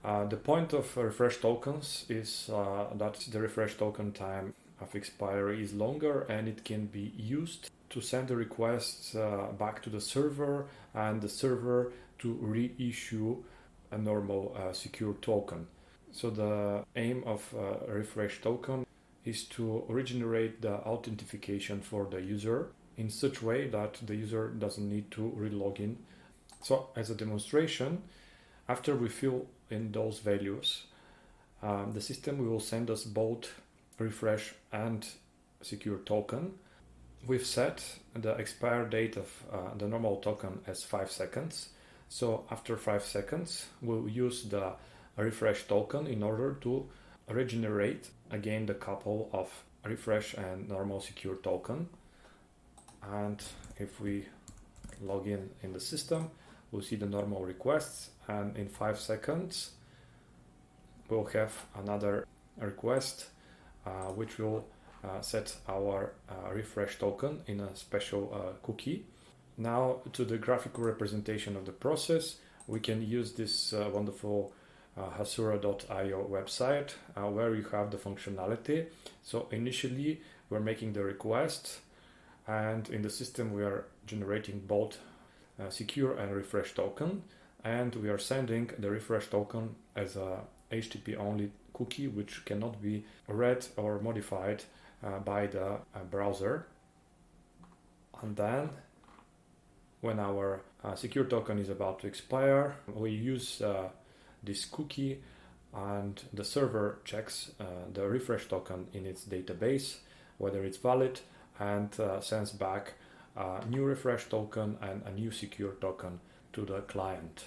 The point of refresh tokens is that the refresh token time of expiry is longer, and it can be used to send the requests back to the server, and the server to reissue a normal secure token. So the aim of a refresh token is to regenerate the authentication for the user in such way that the user doesn't need to re-log in. So as a demonstration, after we fill in those values, the system will send us both refresh and secure token. We've set the expire date of the normal token as 5 seconds. So after 5 seconds, we'll use the refresh token in order to regenerate again the couple of refresh and normal secure token. And if we log in the system, we'll see the normal requests, and in 5 seconds we'll have another request which will set our refresh token in a special cookie. Now to the graphical representation of the process, we can use this wonderful hasura.io website where you have the functionality. So initially we're making the request, and in the system we are generating both secure and refresh token, and we are sending the refresh token as a HTTP only cookie which cannot be read or modified by the browser. And then when our secure token is about to expire, we use this cookie, and the server checks the refresh token in its database, whether it's valid, and sends back a new refresh token and a new secure token to the client.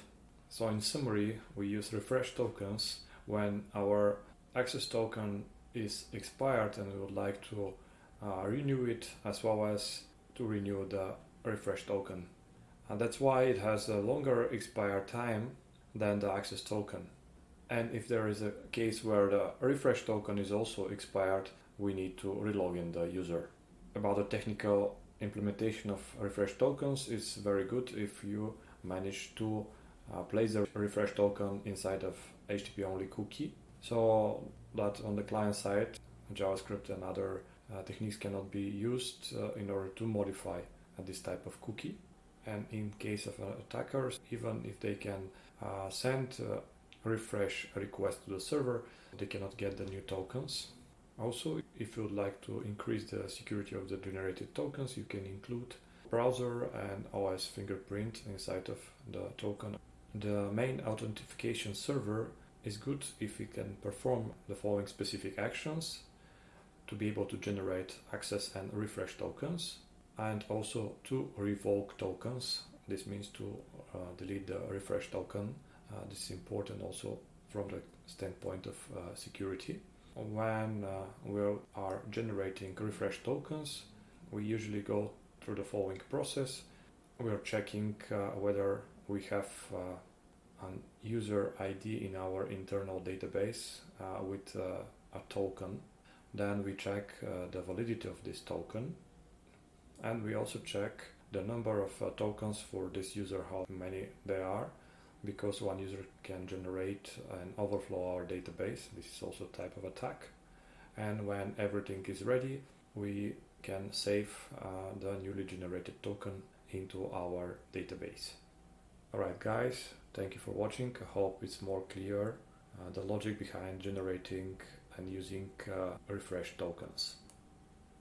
So in summary, we use refresh tokens when our access token is expired and we would like to renew it, as well as to renew the refresh token. And that's why it has a longer expire time than the access token. And if there is a case where the refresh token is also expired, we need to relog in the user. About the technical implementation of refresh tokens, it's very good if you manage to place the refresh token inside of HTTP only cookie, so that on the client side JavaScript and other techniques cannot be used in order to modify this type of cookie. And in case of attackers, even if they can send a refresh request to the server, they cannot get the new tokens. Also, if you would like to increase the security of the generated tokens, you can include browser and OS fingerprint inside of the token. The main authentication server is good if it can perform the following specific actions to be able to generate access and refresh tokens, and also to revoke tokens. This means to delete the refresh token. This is important also from the standpoint of security. When we are generating refresh tokens, we usually go through the following process. We are checking whether we have an user ID in our internal database with a token. Then we check the validity of this token, and we also check the number of tokens for this user, how many there are, because one user can generate and overflow our database. This is also a type of attack. And when everything is ready, we can save the newly generated token into our database. Alright guys, thank you for watching. I hope it's more clear the logic behind generating and using refresh tokens.